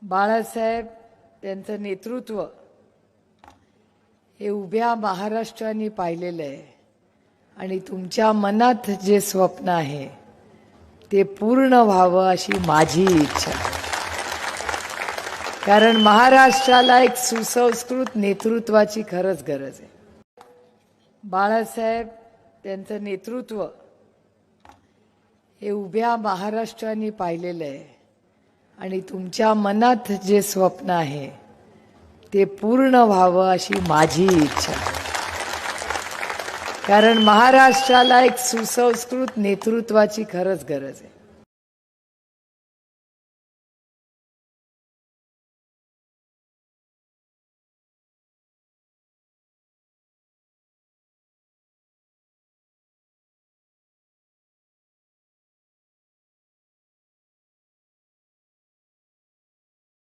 बाळासाहेब त्यांचं नेतृत्व हे उभ्या महाराष्ट्राने पाहिलेलं आहे आणि तुमच्या मनात जे स्वप्न आहे ते पूर्ण व्हावं अशी माझी इच्छा आहे. कारण महाराष्ट्राला एक सुसंस्कृत नेतृत्वाची खरंच गरज आहे. बाळासाहेब त्यांचं नेतृत्व हे उभ्या महाराष्ट्राने पाहिलेलं आहे आणि तुमच्या मनात जे स्वप्न आहे ते पूर्ण व्हावं अशी माझी इच्छा आहे. कारण महाराष्ट्राला एक सुसंस्कृत नेतृत्वाची खरंच गरज आहे.